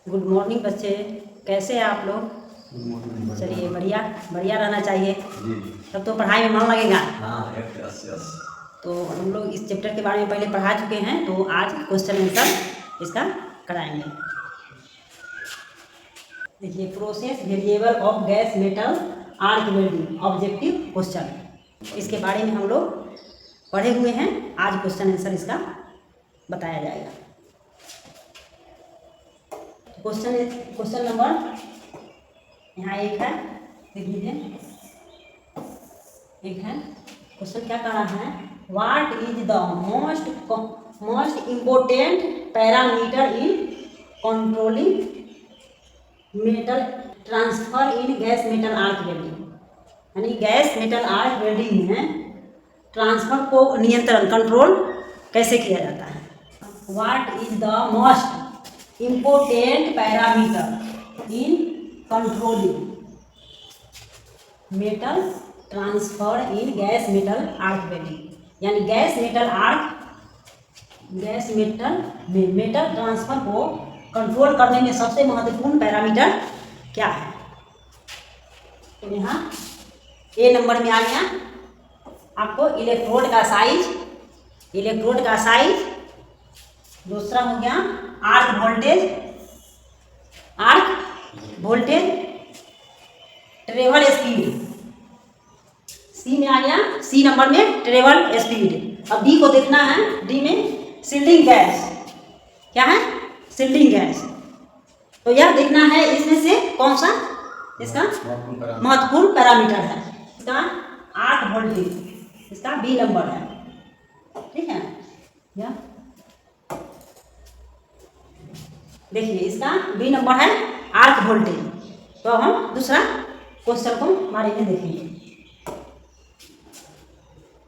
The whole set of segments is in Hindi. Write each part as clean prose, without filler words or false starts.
गुड मॉर्निंग बच्चे, कैसे हैं आप लोग? चलिए बढ़िया बढ़िया रहना चाहिए, तब तो पढ़ाई में मन लगेगा। तो हम लोग इस चैप्टर के बारे में पहले पढ़ा चुके हैं, तो आज क्वेश्चन आंसर इसका कराएंगे। देखिए, process variable of gas metal arc welding objective question, इसके बारे में हम लोग पढ़े हुए हैं। आज क्वेश्चन आंसर इसका बताया जाएगा। क्वेश्चन नंबर यहाँ एक है, देख लीजिए। एक है क्वेश्चन, क्या कह रहा है? What is the most important parameter in controlling metal transfer in gas metal arc welding. यानी गैस मेटल आर्क वेल्डिंग में ट्रांसफर को नियंत्रण कंट्रोल कैसे किया जाता है? What is the most important parameter in controlling metal transfer in gas metal arc welding. यानी गैस मेटल ट्रांसफर को कंट्रोल करने में सबसे महत्वपूर्ण पैरामीटर क्या है? तो यहाँ ए नंबर में आ गया आपको इलेक्ट्रोड का साइज। दूसरा हो गया आर्क वोल्टेज, ट्रेवल स्पीड। सी में आ गया, सी नंबर में ट्रेवल स्पीड। अब डी को देखना है। डी में शील्डिंग गैस, क्या है? Shielding gas. तो यह देखना है इसमें से कौन सा इसका महत्वपूर्ण पैरामीटर है। इसका आर्क वोल्टेज, इसका बी नंबर है, ठीक है। यह देखिए, इसका बी नंबर है आर्क वोल्टेज। तो अब हम दूसरा क्वेश्चन को बारे में देखेंगे।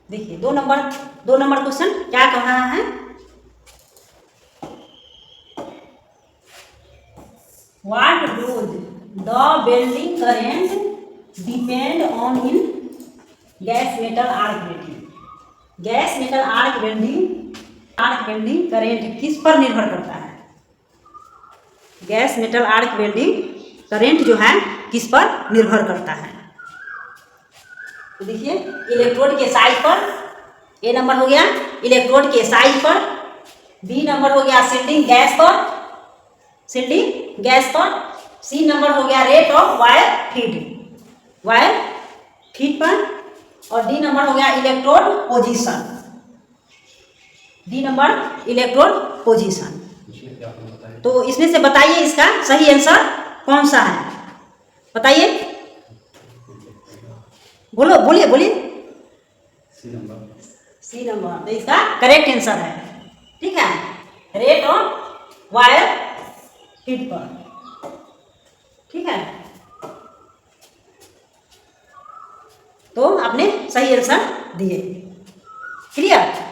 देखिए, दो नंबर क्वेश्चन क्या कह रहा है? What does the welding current depend on in gas metal arc welding. Gas metal arc welding current किस पर निर्भर करता है? Gas metal arc welding current जो है किस पर निर्भर करता है? तो देखिए, इलेक्ट्रोड के साइज पर ए नंबर हो गया इलेक्ट्रोड के साइज पर, बी नंबर हो गया शील्डिंग गैस पर, सी नंबर हो गया रेट ऑफ वायर फीट पर, और डी नंबर हो गया इलेक्ट्रोड पोजीशन। तो इसमें से बताइए इसका सही आंसर कौन सा है? बताइए, बोलिए। सी नंबर तो इसका करेक्ट आंसर है, ठीक है। रेट ऑफ वायर फीट पर, ठीक है। तो आपने सही आंसर दिए। Clear?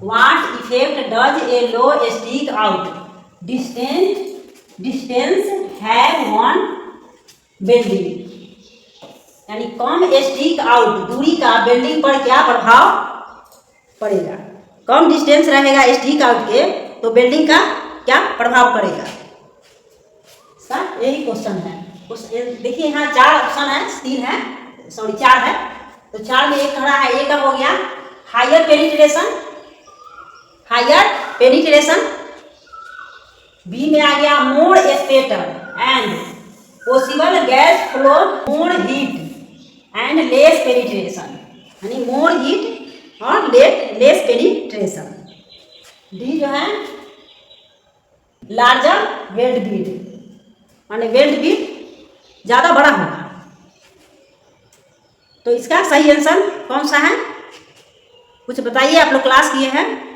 What effect does a low stick out distance have on welding? यानी कम स्टिक आउट दूरी का वेल्डिंग पर क्या प्रभाव पड़ेगा? कम डिस्टेंस रहेगा स्टिक आउट के, तो वेल्डिंग का क्या प्रभाव पड़ेगा? इसका यही क्वेश्चन है। देखिए, यहाँ 4 ऑप्शन है, 4 है। तो 4 में एक खड़ा है, एक का हो गया हायर पेनिट्रेशन, बी में आ गया more spatter and possible gas flow, more heat and less penetration. यानी मोर हीट और लेस पेनिट्रेशन। डी जो है लार्जर वेल्ड बीड, यानी वेल्ड बीड ज़्यादा बड़ा होगा। तो इसका सही आंसर कौन सा है? कुछ बताइए, आप लोग क्लास किए हैं।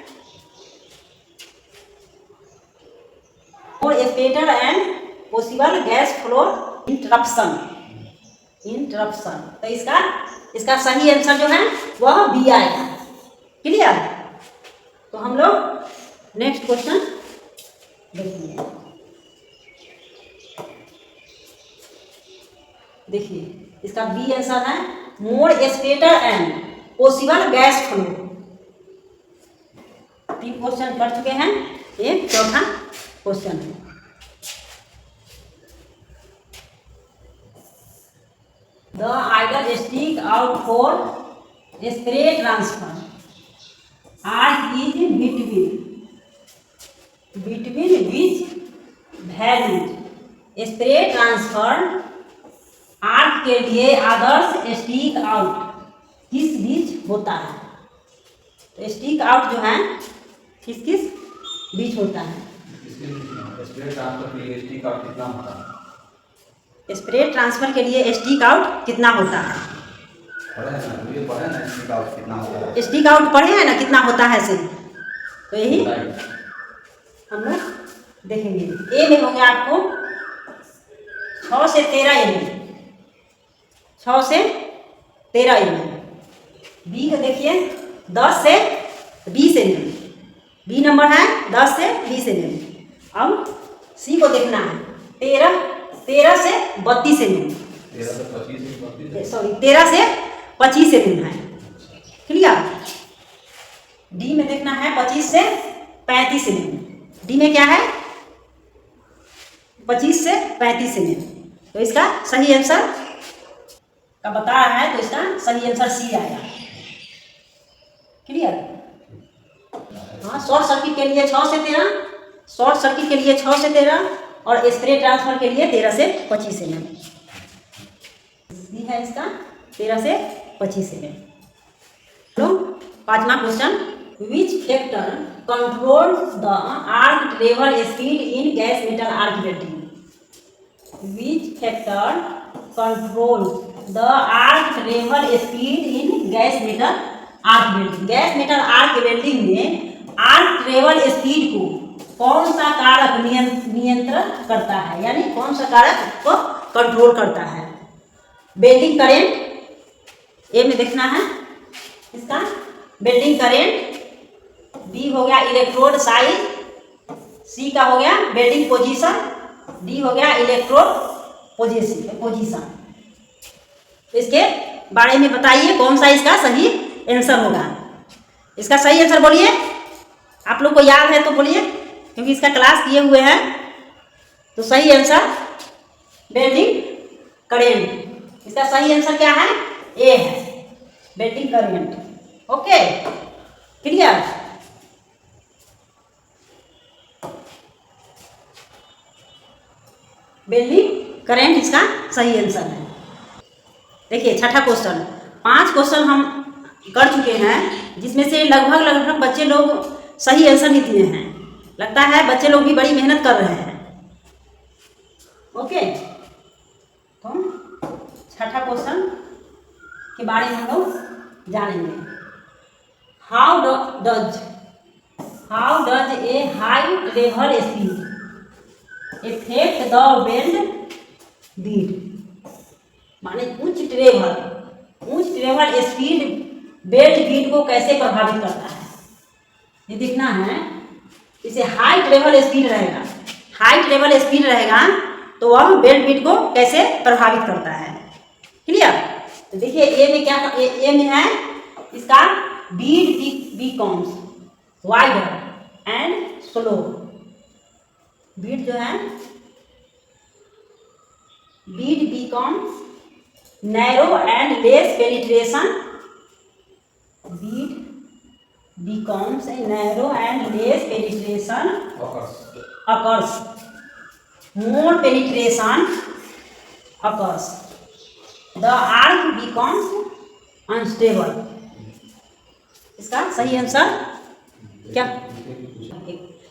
More spatter and possible gas flow interruption. तो इसका सही आंसर जो है वह बी आएगा। क्लियर? तो हम लोग नेक्स्ट क्वेश्चन देखिए। देखिए, इसका बी आंसर है more spatter and possible gas flow. 3 question कर चुके हैं। एक चौथा क्वेश्चन है। The ideal stick out for spray transfer arc is between which values. Spray transfer arc के लिए आदर्श स्टिक आउट किस बीच होता है? तो स्टिक आउट जो है किस किस बीच होता है? स्प्रे ट्रांसफर के लिए स्टिक आउट कितना होता है? स्प्रे ट्रांसफर के लिए स्टिक आउट कितना होता है? पढ़े ना स्टिक आउट कितना होता है? स्टिक आउट पढ़े हैं ना कितना होता है से, तो यही हम लोग देखेंगे। ए में हो गया आपको 6 से 13 mm, 6 से 13 mm। बी का देखिए 10 से 20 mm, बी नंबर है 10 से 20 mm। अब सी को देखना है 13 से 32 mm, 13 से 25 mm है। क्लियर। डी में देखना है 25 से 35 mm। डी में क्या है 25 से 35 mm। तो इसका सही आंसर का बता रहा है, तो इसका सही आंसर सी आएगा। क्लियर। हाँ, शॉर्ट सर्किट के लिए 6 से 13, शॉर्ट सर्किट के लिए 6 से 13 और स्प्रे ट्रांसफर के लिए 13 से 25 mm। सी है इसका 13 से 25 mm। लो 5वां question, which factor controls the arc travel speed in gas metal arc welding? Which factor controls the arc travel speed in gas metal arc welding? Gas metal arc welding में आर्क ट्रेवल स्पीड को कौन सा कारक नियंत्रण करता है, यानी कौन सा कारक को कंट्रोल करता है? वेल्डिंग करेंट ए में देखना है इसका वेल्डिंग करेंट, बी हो गया इलेक्ट्रोड साइज, सी का हो गया वेल्डिंग पोजीशन, डी हो गया इलेक्ट्रोड पोजीशन। इसके बारे में बताइए कौन सा इसका सही आंसर होगा। इसका सही आंसर बोलिए, आप लोग को याद है तो बोलिए, क्योंकि इसका क्लास किए हुए हैं। तो सही आंसर वेल्डिंग करेंट। इसका सही आंसर क्या है? ए है, welding current. Okay, clear. Welding current इसका सही आंसर है। देखिए 6ठा क्वेश्चन, 5 क्वेश्चन हम कर चुके हैं, जिसमें से लगभग बच्चे लोग सही आंसर ही दिए हैं। लगता है बच्चे लोग भी बड़ी मेहनत कर रहे हैं। ओके, तो 6ठा क्वेश्चन के बारे में हम लोग जानेंगे। How does a high travel speed effect the weld Beed? माने उच्च ट्रेवल स्पीड वेल्ड बीड को कैसे प्रभावित करता है, ये देखना है। इसे हाई ट्रेवल स्पीड रहेगा तो वह वेल्ड बीड को कैसे प्रभावित करता है। क्लियर। तो देखिए ए में क्या, ए में है इसका Beed becomes wider and slow. Beed जो है Beed becomes narrow and less penetration, Beed becomes a narrow and less penetration occurs. More penetration occurs. The arc becomes unstable. इसका सही आंसर क्या?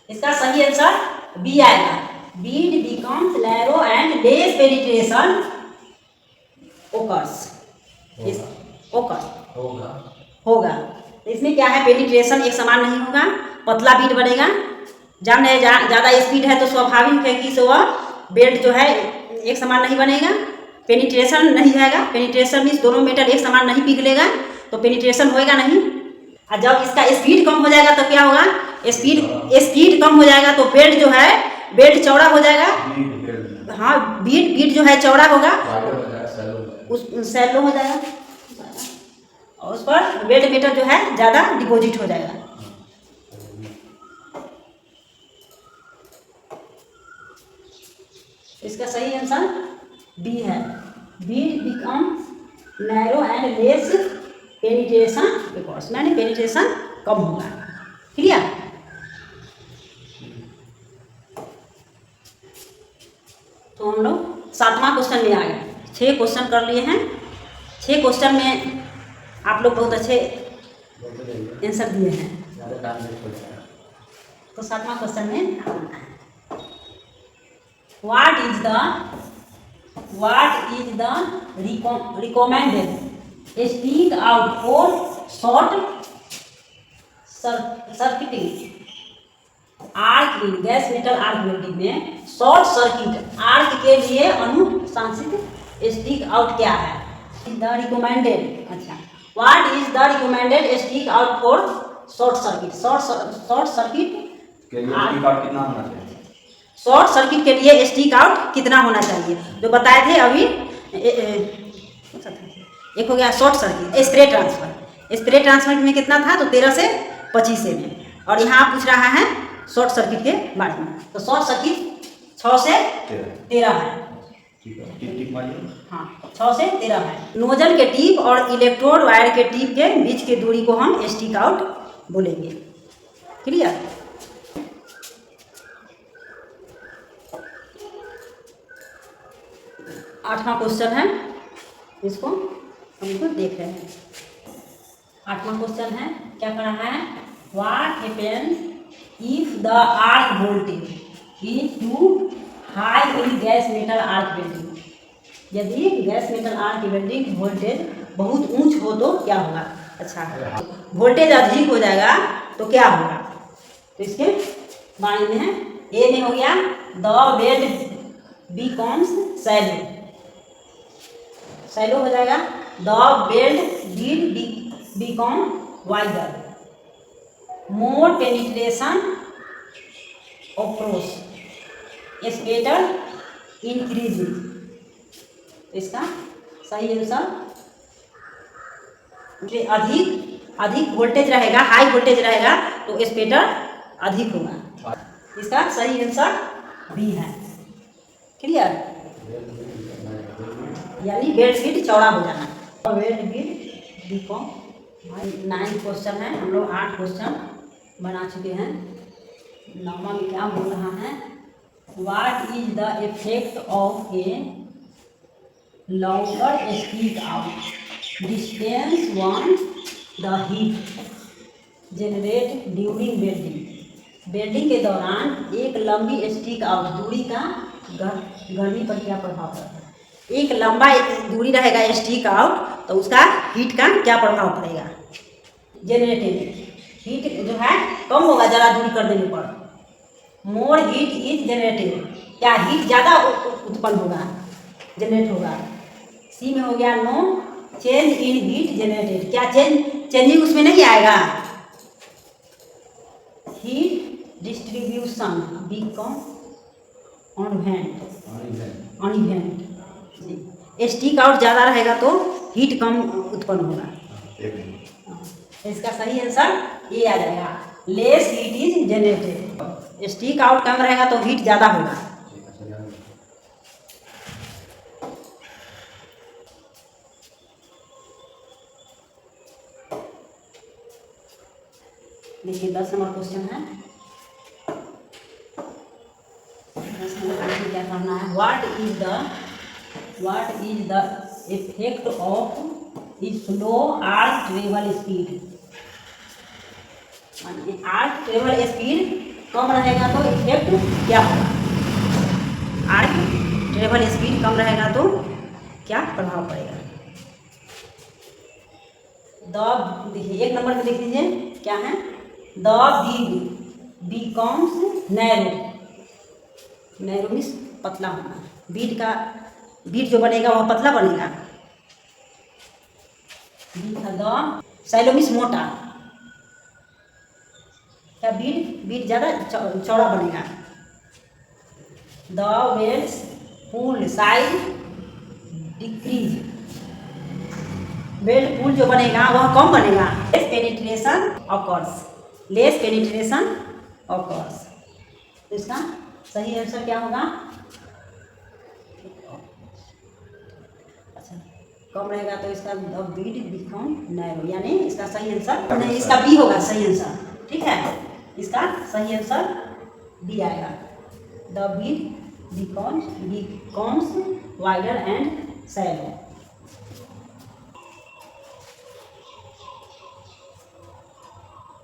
इसका सही आंसर बी आएगा। Bead becomes narrow and less penetration occurs. होगा। इसमें क्या है, पेनिट्रेशन एक समान नहीं होगा, पतला बीड बनेगा। जब ज़्यादा स्पीड है तो स्वाभाविक है कि वह बेल्ट जो है एक समान नहीं बनेगा, पेनिट्रेशन नहीं रहेगा। पेनिट्रेशन मीन्स दोनों मेटल एक समान नहीं पिघलेगा, तो पेनिट्रेशन होएगा नहीं। और जब इसका स्पीड कम हो जाएगा तो क्या होगा, स्पीड कम हो जाएगा तो बेल्ट जो है बेल्ट चौड़ा हो जाएगा। हाँ, बीड जो है चौड़ा होगा, उस सैलो हो जाएगा और उस पर वेल्ड मेटल जो है ज़्यादा डिपॉजिट हो जाएगा। इसका सही आंसर बी है। Beed become narrow and less penetration because मैंने पेनिट्रेशन कम होगा। क्लियर। तो हम लोग 7वां क्वेश्चन में आ गए। 6 क्वेश्चन कर लिए हैं। 6 क्वेश्चन में आप लोग बहुत अच्छे आंसर दिए हैं। तो 7वां क्वेश्चन में what is the recommended speak out for short circuiting arc in gas metal arc welding में शॉर्ट सर्किट आर्क के लिए अनुशंसित स्टिक आउट क्या है? द रिकमेंडेड, अच्छा, what is the recommended stick out for short circuit? Short circuit के लिए स्टिक आउट कितना होना चाहिए? शॉर्ट सर्किट के लिए स्टिक आउट कितना होना चाहिए? जो बताए थे अभी एक हो गया शॉर्ट सर्किट। स्प्रे ट्रांसफर में कितना था? तो 13 से 25 में। और यहाँ पूछ रहा है शॉर्ट सर्किट के बारे में। तो शॉर्ट सर्किट 6 से 13 है। हाँ, 6 से 13 है। नोजल के टिप और इलेक्ट्रोड वायर के टिप के बीच के दूरी को हम स्टिक आउट बोलेंगे। क्लियर। आठवां क्वेश्चन है, इसको हमको देख रहे हैं। 8वां क्वेश्चन है, क्या कर रहा है? What happens if the arc voltage is too high in gas metal arc welding? यदि gas metal arc welding voltage बहुत ऊंच हो तो क्या होगा? अच्छा, वोल्टेज अधिक हो जाएगा तो क्या होगा? तो इसके बारे में है। ए में हो गया the weld becomes shallow, shallow हो जाएगा। The weld did become wider, more penetration approach, spatter increasing. इसका सही आंसर अधिक वोल्टेज रहेगा, हाई वोल्टेज रहेगा तो स्पेटर अधिक होगा। इसका सही आंसर बी है। क्लियर। यानी बेड फीट चौड़ा हो जाना। बेड फीट बिकम 9 क्वेश्चन है। हम लोग 8 क्वेश्चन बना चुके हैं। 9वां में क्या बोल रहा है? What is the effect of a longer stick out distance one the heat generate during welding? Welding के दौरान एक लंबी स्टिक आउट दूरी का गर्मी पर क्या प्रभाव पड़ता है? एक लंबा दूरी रहेगा स्टिक आउट तो उसका हीट का क्या प्रभाव पड़ेगा? जनरेटेड हीट जो है कम होगा ज़्यादा दूरी कर देने पर। मोर हीट इज जनरेटेड, क्या हीट ज़्यादा उत्पन्न होगा, जनरेट होगा। सी में हो गया no change in heat generated, क्या चेंजिंग उसमें नहीं आएगा। Heat distribution become uneven, stick out ज़्यादा रहेगा तो हीट कम उत्पन्न होगा। इसका सही आंसर ये आ जाएगा, less heat is generated. Stick out कम रहेगा तो हीट ज़्यादा होगा। देखिए 10 नंबर क्वेश्चन है। 10 नंबर क्वेश्चन क्या करना है? What is the effect of slow arc travel speed? Arc travel speed कम रहेगा तो इफेक्ट क्या होगा? आर्क ट्रेवल स्पीड कम रहेगा तो क्या प्रभाव पड़ेगा? देखिए 1 नंबर में देख लीजिए क्या है? The Beed becomes narrow, narrow means पतला होना। बीड जो बनेगा वह पतला बनेगा। द शैलो मीन्स मोटा, क्या बीड ज़्यादा चौड़ा बनेगा। The welds pool size decrease, weld pool जो बनेगा वह कम बनेगा। Less penetration occurs. तो इसका सही आंसर क्या होगा? कम रहेगा तो इसका द बीट बिकम नैरो, यानी इसका सही आंसर नहीं, इसका बी होगा सही आंसर। ठीक है, इसका सही आंसर बी आएगा। The beat becomes wider and shallow.